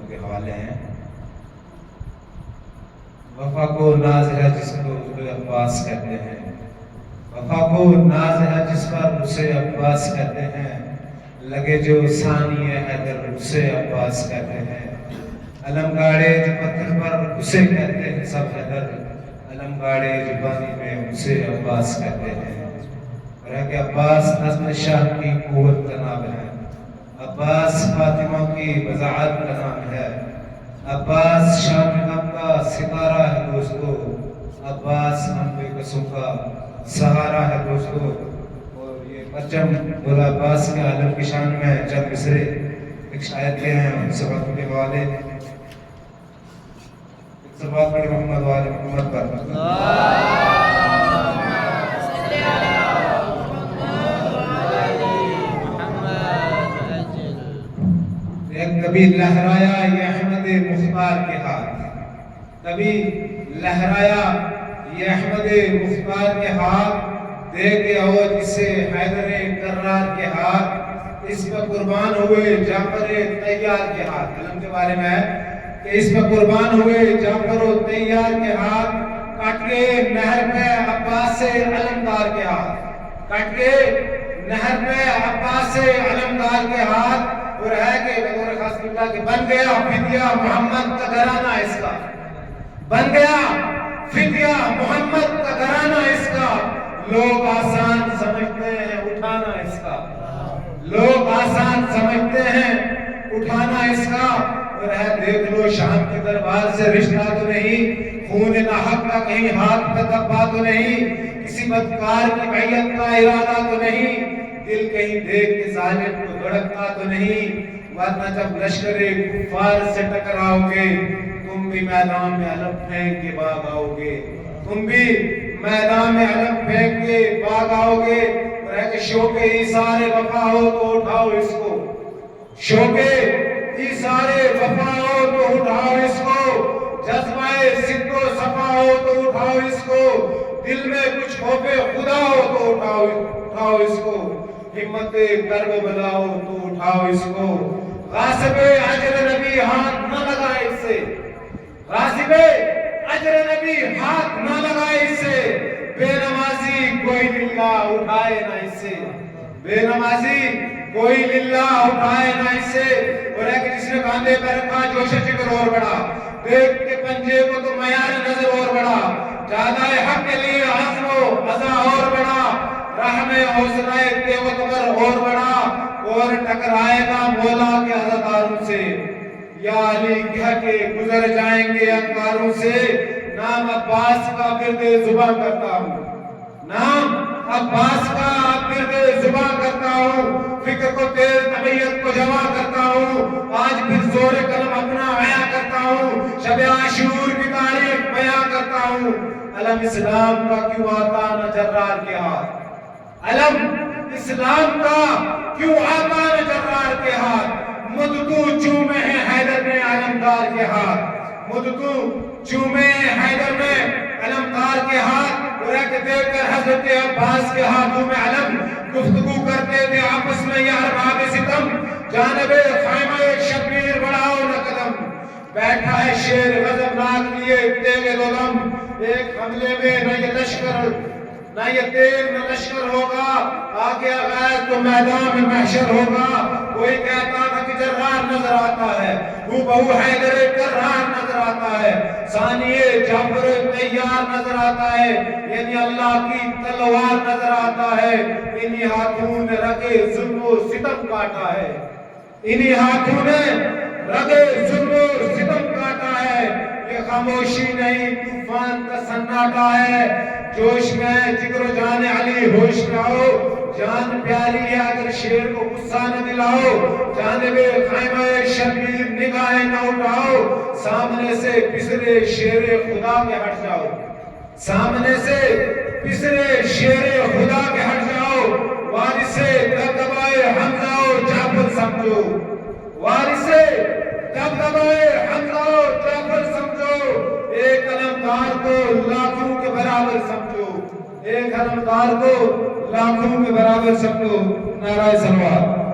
کے حوالے ہیں۔ وفا کو ناز ہے جس کو اسے عباس کہتے ہیں، وفا کو ناز ہے جس پر اسے عباس کہتے ہیں، لگے جو ثانی حیدر اسے عباس کہتے ہیں، علم گاڑے جو پتھر پر اسے کہتے ہیں سب حیدر، علم گاڑے جو پانی میں اسے عباس کہتے ہیں۔ اور ہے کہ عباس نظم شاہ کی قوت کا نام ہے، عباس فاطمہ کی وضاحت کا نام ہے، عباس شام غم کا ستارہ ہے دوستو، عباس ہم بے قصوں کا سہارا ہے دوستو۔ اور یہ پرچم مولا عباس کے عالم کی شان میں چند مصرے ایک شاعر کے ہیں، ان سے وقت کے حوالے صلوات پڑھیں محمد وآل محمد پر۔ کبھی لہرایا یہ احمد مختار کے ہاتھ، کبھی لہرایا یہ احمد مختار کے ہاتھ، دے کے آؤ جسے حیدر کرار کے ہاتھ، اس پہ قربان ہوئے جعفر طیار کے ہاتھ۔ علم کے بارے میں ہے کہ اس پہ قربان ہوئے جعفر طیار کے ہاتھ، کٹ کے نہر پہ عباس علمدار کے ہاتھ، کٹ کے نہر پہ عباس علمدار کے ہاتھ۔ اور ہے کہ بطور خاص قبلہ کہ بن گیا فدیہ محمد کا گھرانہ اس کا، بن گیا فدیہ محمد کا گھرانہ اس کا، لوگ آسان سمجھتے ہیں اٹھانا اس کا، لوگ آسان سمجھتے ہیں اٹھانا اس کا۔ اور ہے دیکھ لو شام کے دربار سے رشتہ تو نہیں، خون ناحق کا کہیں ہاتھ پہ دبا تو نہیں، کسی بدکار کی بیعت کا ارادہ تو نہیں، دل کہیں دیکھ کے ظالم کو دھڑکتا تو نہیں، ورنہ جب لشکر کفار سے ٹکراؤ گے تم بھی میدان میں علم پھینک کے باغ آؤ گے، تم بھی میدان میں علم پھینک کے باغ آؤ گے۔ اور ہے کہ شوق ایثار وفا ہو تو اٹھاؤ اس کو، شوق ایثار وفا ہو تو اٹھاؤ اس کو، جذبہ صدق و صفا ہو تو اٹھاؤ اس کو، دل میں کچھ خوف خدا ہو تو اٹھاؤ اس کو، ہمت کرب بلا ہو تو اٹھاؤ اس کو، غاصب اجر نبی ہاتھ نہ لگائے اس سے، غاصب اجر نبی ہاتھ نہ لگائے اس سے، بے نمازی کوئی للہ اٹھائے نہ اس سے، بے نمازی کوئی للہ اٹھائے نہ اس سے۔ اور ہے کہ جس نے کاندھے پہ رکھا جوش جگر اور بڑا، دیکھ کے پنجے کو تو معیار نظر اور بڑا، جادہ حق کے لیے عزم و عزا اور بڑا، راہ میں حوصلہ تیغ و تبر اور بڑا، اور ٹکرائے گا مولا کے عزاداروں سے، یا علی کہہ کے گزر جائیں گے انکاروں سے، نام عباس کا ورد زباں کرتا ہوں، نام عباس کا ورد زباں کرتا ہوں، فکر کو تیز طبیعت کو جمع کرتا ہوں، آج پھر زور قلم اپنا عیا کرتا ہوں، شب عاشور کی تاریخ بیاں کرتا ہوں، علم اسلام کا کیوں آتا نہ جرار کے ہاتھ، علم اسلام کا کیوں آتا نہ جرار کے ہاتھ، مدتو چومے ہیں حیدر میں علمدار کے ہاتھ، مدتو چومے ہیں حیدر میں علمدار کے ہاتھ۔ اور ایک دیکھ کر حضرت عباس کے ہاتھوں میں علم، گفتگو کرتے تھے آپس میں یا ارباب ستم، جانب خیمہ شبیر بڑھاؤ نہ قدم، بیٹھا ہے شیر غضبناک لیے تیغ دولم، ایک حملے میں نہ یہ لشکر نہ یہ تیغ نہ لشکر ہوگا، آگے غیر تو میدان میں محشر ہوگا، کوئی کہتا تھا کہ جرار نظر آتا ہے، وہ بہو حیدر کرار نظر آتا ہے، ثانی جعفر طیار نظر آتا ہے، یعنی اللہ کی تلوار نظر آتا ہے، انہی ہاتھوں نے رگے ظلم و ستم کاٹا ہے، انہی ہاتھوں نے رگے ظلم و ستم کاٹا ہے، یہ خاموشی نہیں طوفان کا سناٹا ہے، جوش میں جگر و جان علی ہوش میں آؤ، جان پیاری ہے اگر شیر کو غصہ نہ دلاؤ، جانب خیمہ شبیر نگاہیں نہ اٹھاؤ، سامنے سے پسرے شیر خدا کے ہٹ جاؤ، سامنے سے پسرے شیر خدا کے ہٹ جاؤ، وارث دبدبہ حمزہ و جعفر سمجھو، وارث دبدبہ حمزہ و جعفر سمجھو، ایک علمدار کو لاکھوں کے برابر سمجھو، ایک علمدار کو لاکھوں کے برابر سمجھو۔ نعرہ صلوات۔